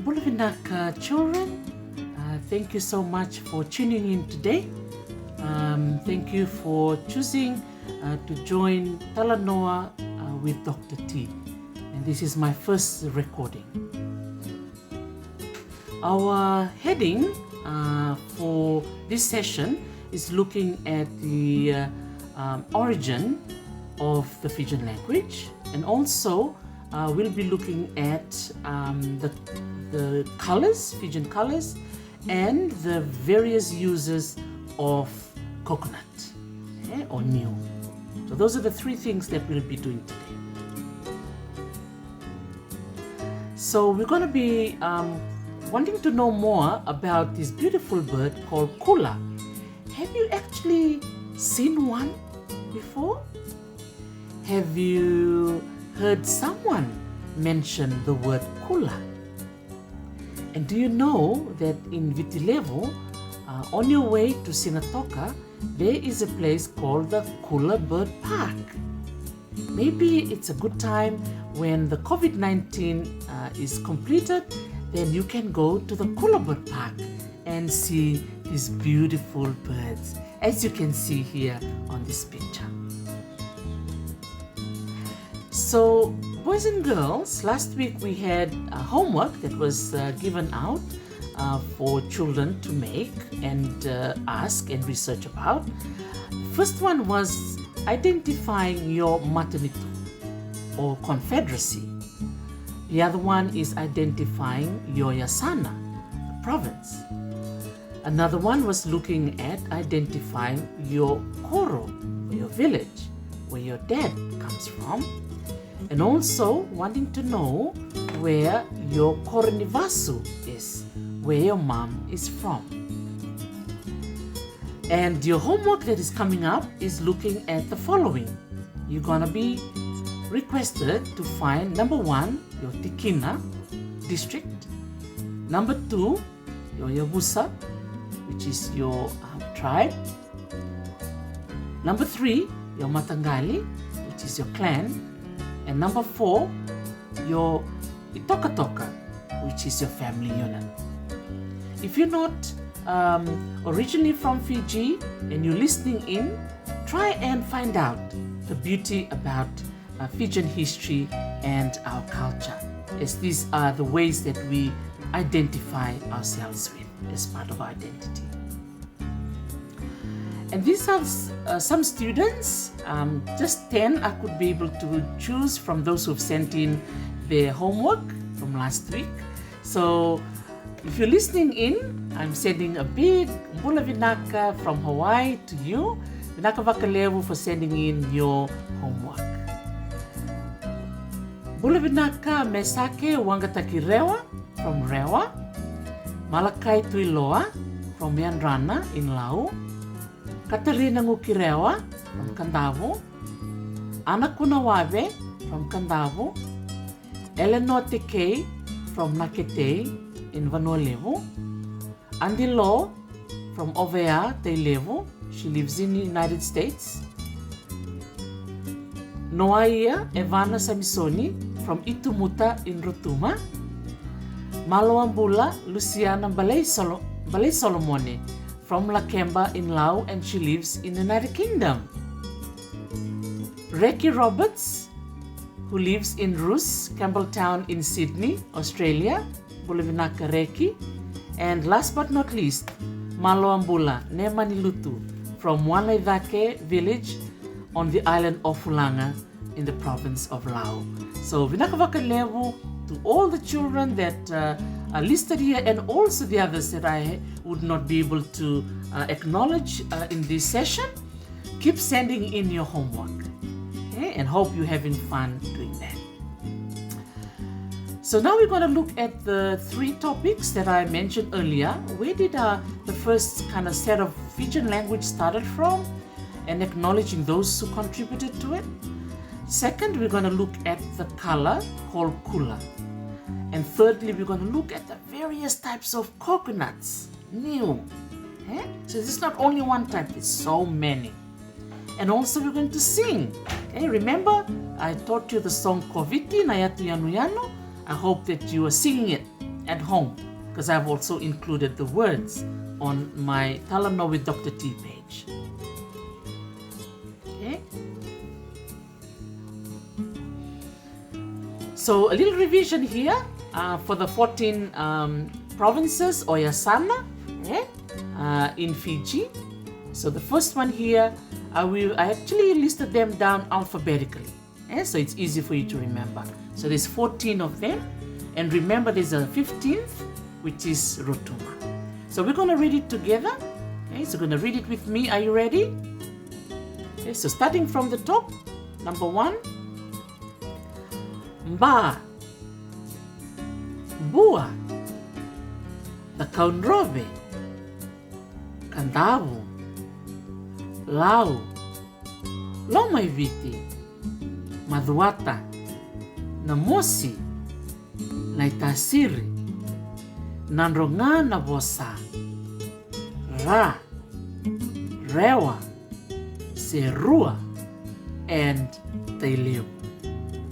Bulavinaka children, thank you so much for tuning in today. Thank you for choosing to join Talanoa with Dr. T. And this is my first recording. Our heading for this session is looking at the origin of the Fijian language, and also we'll be looking at the colors, Fijian colors, and the various uses of coconut or niu. So those are the three things that we'll be doing today. So we're going to be wanting to know more about this beautiful bird called Kula. Have you actually seen one before? Have you heard someone mention the word Kula? And do you know that in Vitilevu, on your way to Sinatoka, there is a place called the Kula Bird Park? Maybe it's a good time when the COVID-19 is completed, then you can go to the Kula Bird Park and see these beautiful birds, as you can see here on this picture. So, boys and girls, last week we had homework that was given out for children to make and ask and research about. First one was identifying your matanitu or confederacy. The other one is identifying your yasana, the province. Another one was looking at identifying your koro, or your village, where your dad comes from. And also wanting to know where your koronivasu is, where your mom is from. And your homework that is coming up is looking at the following. You're going to be requested to find number 1, your Tikina district. Number 2, your Vosa, which is your tribe. Number 3, your Matangali, which is your clan. And number 4, your Itokatoka, which is your family unit. If you're not originally from Fiji and you're listening in, try and find out the beauty about Fijian history and our culture, as these are the ways that we identify ourselves with as part of our identity. And these are some students, just 10 I could be able to choose from those who've sent in their homework from last week. So if you're listening in, I'm sending a big Bula Vinaka from Hawaii to you. Vinaka Vakalevu for sending in your homework. Bula Vinaka Mesake Wangataki Rewa from Rewa. Malakai Tuiloa from Yanrana in Lau. Katarina Ngukirewa from Kandavo. Ana Kunawawe from Kandavo. Eleanor Tekei from Nakete in Vanuatu. Andy Law from Ovea, Teilevu. She lives in the United States. Noaia Evana Samisoni from Itumuta in Rotuma. Maloambula Luciana Balei Solomone from Lakemba in Laos, and she lives in the United Kingdom. Reki Roberts, who lives in Roos, Campbelltown in Sydney, Australia. Bulavinaka Reki. And last but not least, Maloambula Nemanilutu from Wanaivake village on the island of Fulanga in the province of Laos. So Vinakavakalevu to all the children that are listed here, and also the others that I would not be able to acknowledge in this session. Keep sending in your homework, okay? And hope you're having fun doing that. So now we're going to look at the 3 topics that I mentioned earlier. Where did the first kind of set of Fijian language started from, and acknowledging those who contributed to it. Second, we're going to look at the color called Kula. And thirdly, we're going to look at the various types of coconuts, niu. Okay? So this is not only one type, there's so many. And also we're going to sing. Okay? Remember, I taught you the song Vakaviti na Yatu Yanu Yanu. I hope that you are singing it at home, because I've also included the words on my Talanoa with Dr. T page. Okay. So a little revision here for the 14 provinces or yasana in Fiji. So the first one here, I actually listed them down alphabetically, so it's easy for you to remember. So there's 14 of them, and remember there's a 15th, which is Rotuma. So we're going to read it together. Okay, so we're going to read it with me. Are you ready? Okay, so starting from the top, number 1, Mba, Bua, Takaunrobe, Kandavu, Lau, Lomaiviti, Madhuata, Namosi, Naitasiri, Nandronga na Vosa, Ra, Rewa, Serua, and Taileu.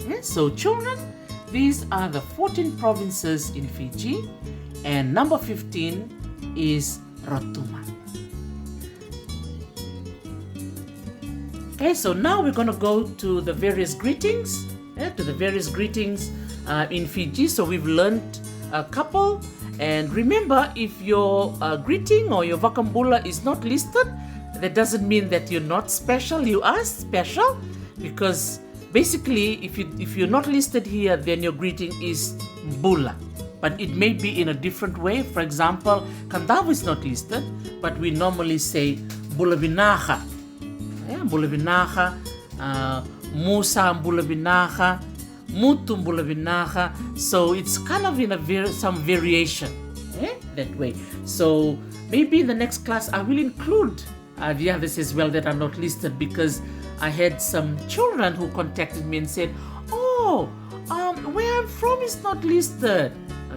Okay, so children, these are the 14 provinces in Fiji, and number 15 is Rotuma. Okay, so now we're going to go to the various greetings, in Fiji. So we've learned a couple, and remember, if your greeting or your vakambula is not listed, that doesn't mean that you're not special. You are special, because basically, if you're not listed here, then your greeting is bula, but it may be in a different way. For example, Kandavu is not listed, but we normally say bulavinaha. Bulavinaha, Musa bulavinaha, Mutu bulavinaha. So it's kind of in some variation that way. So maybe in the next class I will include the others as well that are not listed, because I had some children who contacted me and said, oh, where I'm from is not listed.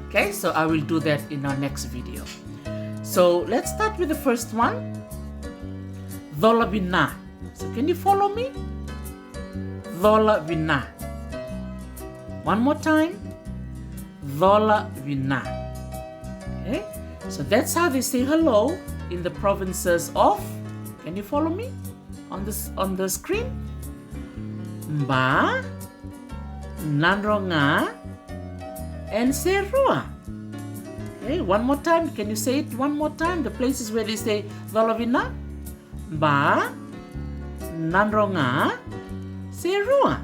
Okay, so I will do that in our next video. So let's start with the first one, Dholavina. So can you follow me? Dholavina. One more time, Dholavina. Okay, so that's how they say hello in the provinces of, can you follow me on the screen? Mba, Nandronga, and Serua. Okay, one more time. Can you say it one more time? The places where they say Dholavina. Mba, Nandronga, Serua.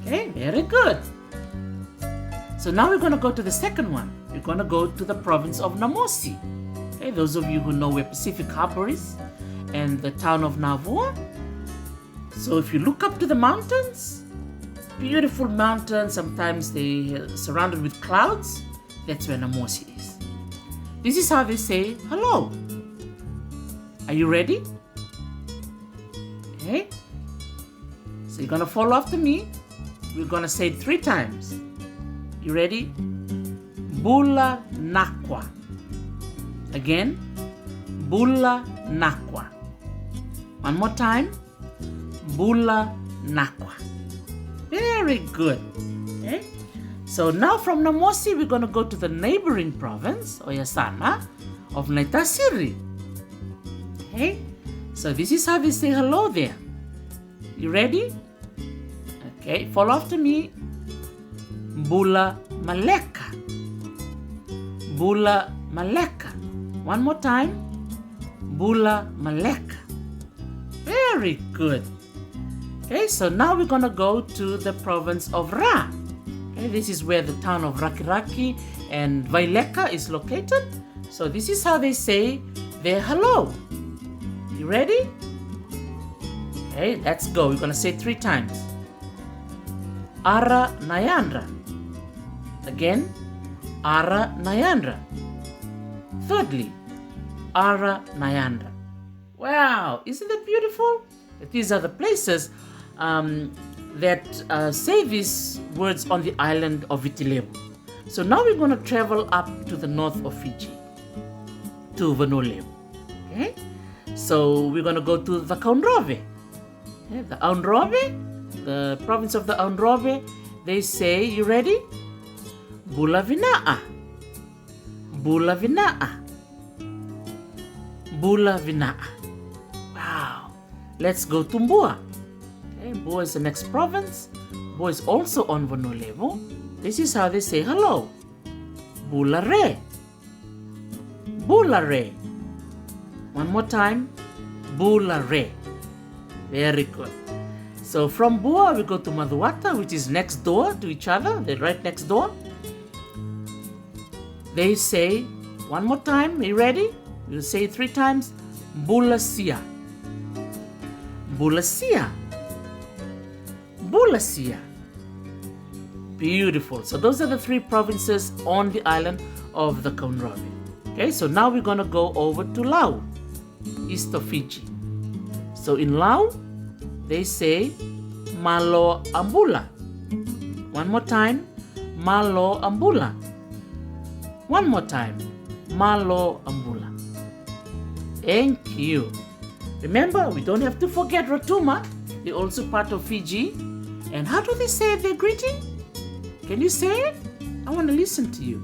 Okay, very good. So now we're going to go to the second one. We're going to go to the province of Namosi. Okay, those of you who know where Pacific Harbor is and the town of Navua. So if you look up to the mountains, beautiful mountains, sometimes they surrounded with clouds, that's where Namosi is. This is how they say hello. Are you ready? Okay. So you're going to follow after me. We're going to say it 3 times. You ready? Bula Nakwa. Again. Bula Nakwa. One more time. Bula Nakwa. Very good. Okay. So now from Namosi, we're going to go to the neighboring province, or Yasana, of Naitasiri. Okay. So this is how they say hello there. You ready? Okay, follow after me. Bula Maleka. Bula Maleka. One more time. Bula Maleka. Very good. Okay, so now we're going to go to the province of Ra. Okay, this is where the town of Rakiraki and Vaileka is located. So this is how they say their hello. You ready? Okay, let's go. We're going to say it 3 times. Ara Nayandra. Again, Ara Nayandra. Thirdly, Ara Nayandra. Wow, isn't that beautiful? These are the places that say these words on the island of Vitilevu. So now we're going to travel up to the north of Fiji, to Vanuatu. Okay? So we're going to go to the Kaunrove. Okay? The Aunrove, the province of the Aunrove, they say, you ready? Bula Vinaa. Bula vinaa. Bula vinaa. Wow. Let's go to Mbua. Okay, Mbua is the next province. Mbua is also on Vano level. This is how they say hello. Bula re. Bula re. One more time. Bula re. Very good. So from Bua we go to Maduata, which is next door to each other. They're right next door. They say, one more time, are you ready? We'll say it 3 times. Bulasia. Bulasia. Bulasia. Beautiful. So those are the 3 provinces on the island of the Kaunrawi. Okay, so now we're going to go over to Lau, east of Fiji. So in Lau, they say Malo Ambula. One more time. Malo Ambula. One more time. Malo Ambula. Thank you. Remember, we don't have to forget Rotuma. They're also part of Fiji. And how do they say their greeting? Can you say it? I want to listen to you.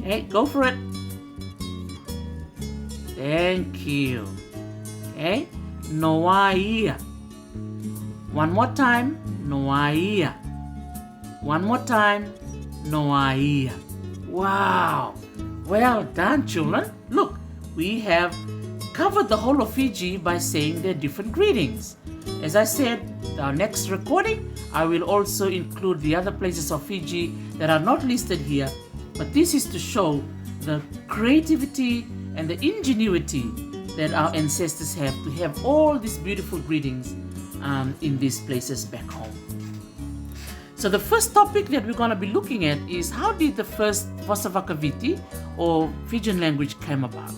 Okay, go for it. Thank you. Okay, Noaia. One more time. Noaia. One more time. Noaia. Wow. Well done, children. Look, we have covered the whole of Fiji by saying their different greetings. As I said, our next recording, I will also include the other places of Fiji that are not listed here, but this is to show the creativity and the ingenuity that our ancestors have to have all these beautiful greetings in these places back home. So the first topic that we're going to be looking at is how did the first Vosa Vakaviti or Fijian language came about.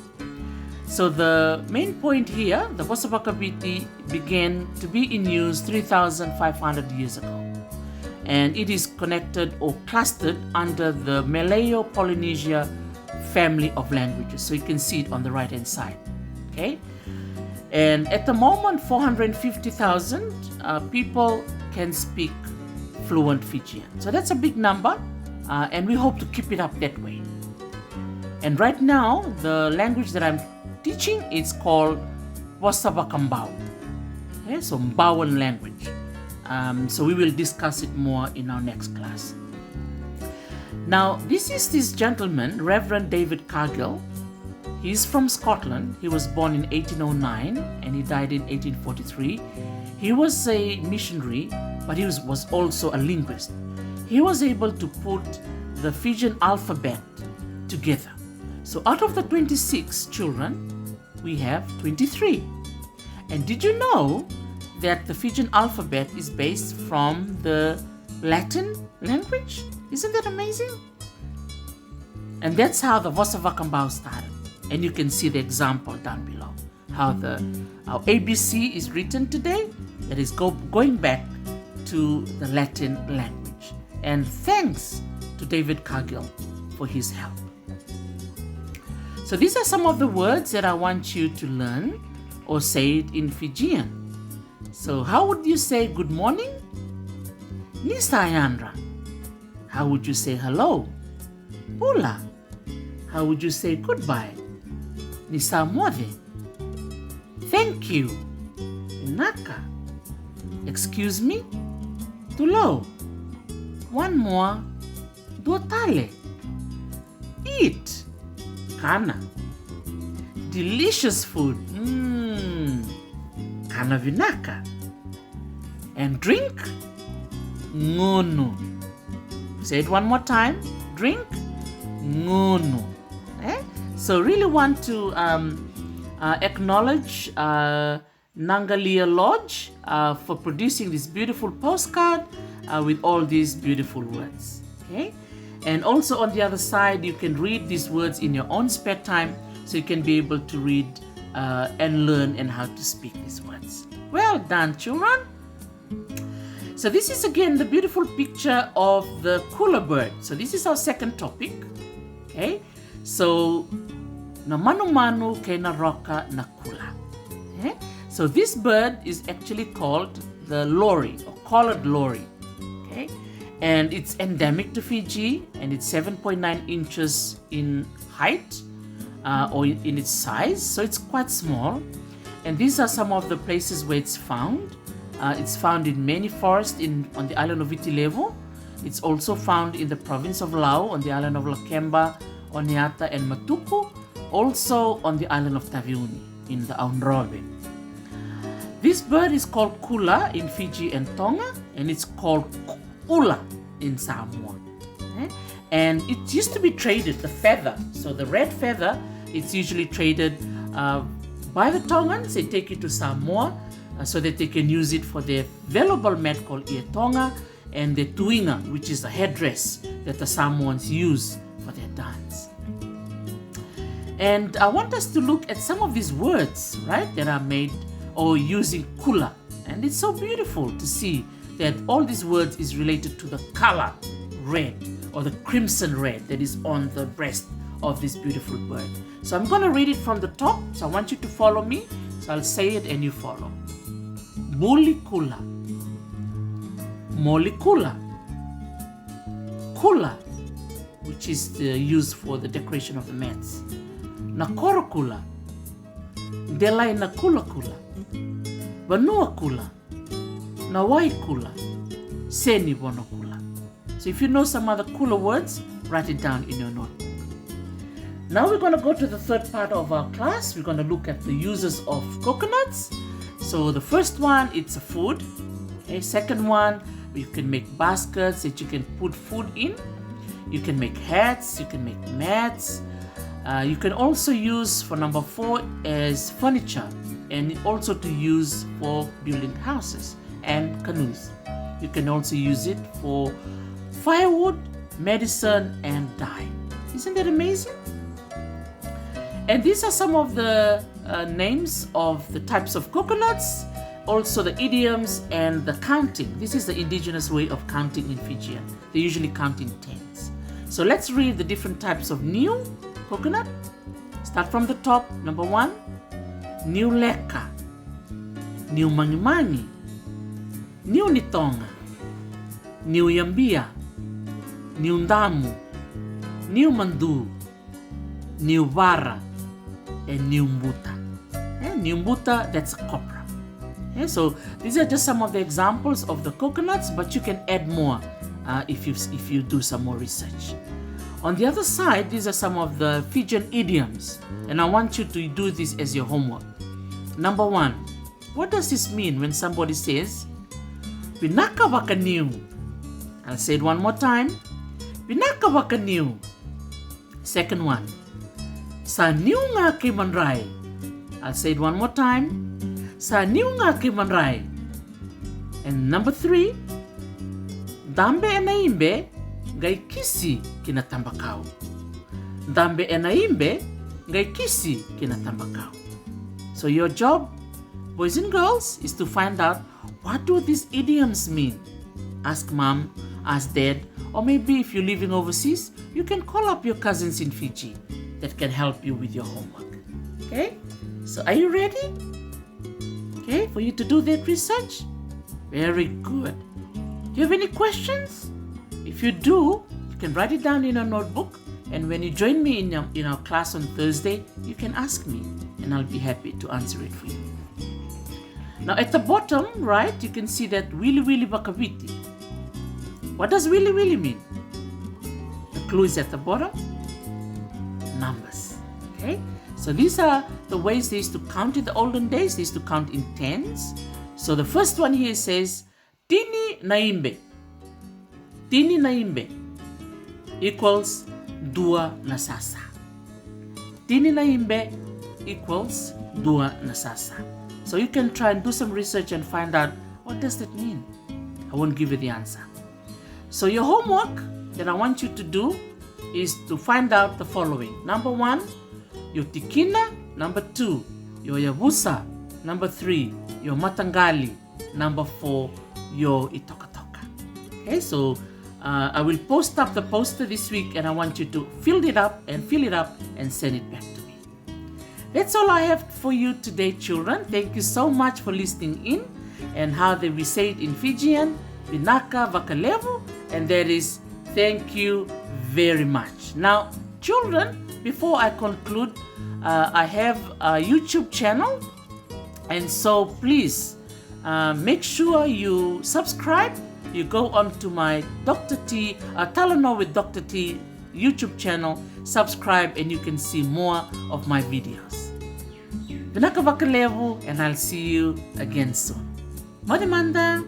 So the main point here, the Vosa Vakaviti began to be in use 3,500 years ago. And it is connected or clustered under the Malayo-Polynesia family of languages. So you can see it on the right hand side. Okay? And at the moment, 450,000 people can speak fluent Fijian. So that's a big number, and we hope to keep it up that way. And right now, the language that I'm teaching is called Vosa Vakambau. Okay, so Mbawan language. So we will discuss it more in our next class. Now, this is this gentleman, Reverend David Cargill. He's from Scotland. He was born in 1809 and he died in 1843. He was a missionary, but he was also a linguist. He was able to put the Fijian alphabet together. So out of the 26 children, we have 23. And did you know that the Fijian alphabet is based from the Latin language? Isn't that amazing? And that's how the Vosa Vakambau started. And you can see the example down below. How our ABC is written today. That is going back to the Latin language. And thanks to David Cargill for his help. So these are some of the words that I want you to learn or say it in Fijian. So how would you say good morning? Ni sayandra. How would you say hello? Pula. How would you say goodbye? Ni samode. Thank you. Naka. Excuse me? Tulo. One more. Duotale. Eat. Kana. Delicious food. Kana vinaka. And drink. Ngono. Say it one more time. Drink. Ngono. So really want to acknowledge Nangalia Lodge for producing this beautiful postcard with all these beautiful words. Okay, and also on the other side, you can read these words in your own spare time, so you can be able to read and learn and how to speak these words. Well done, children. So this is again the beautiful picture of the Kula bird. So this is our second topic. Okay, so na manu manu kay na roka na Kula. Okay? So this bird is actually called the lori or collared lori. Okay, And it's endemic to Fiji, and it's 7.9 inches in height or in its size, so it's quite small. And these are some of the places where it's found. It's found in many forests on the island of Viti level. It's also found in the province of Lau, on the island of Lakemba, Oneata and Matuku, also on the island of Taveuni in the Aunrobe. This bird is called Kula in Fiji and Tonga, and it's called Ula in Samoa. Okay? And it used to be traded, the feather. So the red feather, it's usually traded by the Tongans. They take it to Samoa so that they can use it for their valuable mat called Ia Tonga, and the tuinga, which is the headdress that the Samoans use for their dance. And I want us to look at some of these words, right, that are made or using kula. And it's so beautiful to see that all these words is related to the color red or the crimson red that is on the breast of this beautiful bird. So I'm going to read it from the top. So I want you to follow me. So I'll say it and you follow. Mulikula. Molikula. Kula, which is used for the decoration of the mats. Nakorokula. Delai nakula kula. Vanua kula. Nawai kula. Seni bonokula. So if you know some other kula words, write it down in your notebook. Now we're going to go to the third part of our class. We're going to look at the uses of coconuts. So the first one, it's a food. Okay, second one, you can make baskets that you can put food in. You can make hats, you can make mats. You can also use for number 4 as furniture, and also to use for building houses and canoes. You can also use it for firewood, medicine, and dye. Isn't that amazing? And these are some of the names of the types of coconuts, also the idioms and the counting. This is the indigenous way of counting in Fijian. They usually count in tens. So let's read the different types of new coconut. Start from the top. Number 1, new leka, new mangimangi, new nitonga, new yambia, new ndamu, new mandu, new vara, and new mbuta. New mbuta, that's a copra. So these are just some of the examples of the coconuts, but you can add more if you do some more research. On the other side, these are some of the Fijian idioms, and I want you to do this as your homework. Number 1, what does this mean when somebody says, Pinaka waka niu? I'll say it one more time. Pinaka waka niu. Second one, sa niu nga ke manrai. I'll say it one more time. Sa niu nga ke manrai. And number 3, dambe e naimbe gai kisi kina tambakau. Dambe e naimbe gai kisi kina tambakau. So your job, boys and girls, is to find out what do these idioms mean. Ask mom, ask dad, or maybe if you're living overseas, you can call up your cousins in Fiji that can help you with your homework. Okay? So are you ready? Okay, for you to do that research? Very good. Do you have any questions? If you do, you can write it down in a notebook, and when you join me in our class on Thursday, you can ask me, and I'll be happy to answer it for you. Now at the bottom, right, you can see that Wili Wili Vakaviti. What does Wili Wili mean? The clue is at the bottom. Numbers. Okay? So these are the ways they used to count in the olden days. They used to count in tens. So the first one here says, Tini naimbe. Tini naimbe equals dua nasasa. Tini naimbe equals dua nasasa. So you can try and do some research and find out what does that mean. I won't give you the answer. So your homework that I want you to do is to find out the following. Number 1, your tikina. Number 2, your yavusa. Number 3, your matangali. Number 4, your itokatoka. Okay, so I will post up the poster this week, and I want you to fill it up and send it back to me. That's all I have for you today, children. Thank you so much for listening in, and how they we say it in Fijian, Vinaka Vakalevu, and that is thank you very much. Now, children, before I conclude, I have a YouTube channel, and so please make sure you subscribe. You go on to my Dr. T, Talanoa with Dr. T YouTube channel, subscribe, and you can see more of my videos. Vinaka Vakalevu, and I'll see you again soon. Madimanda.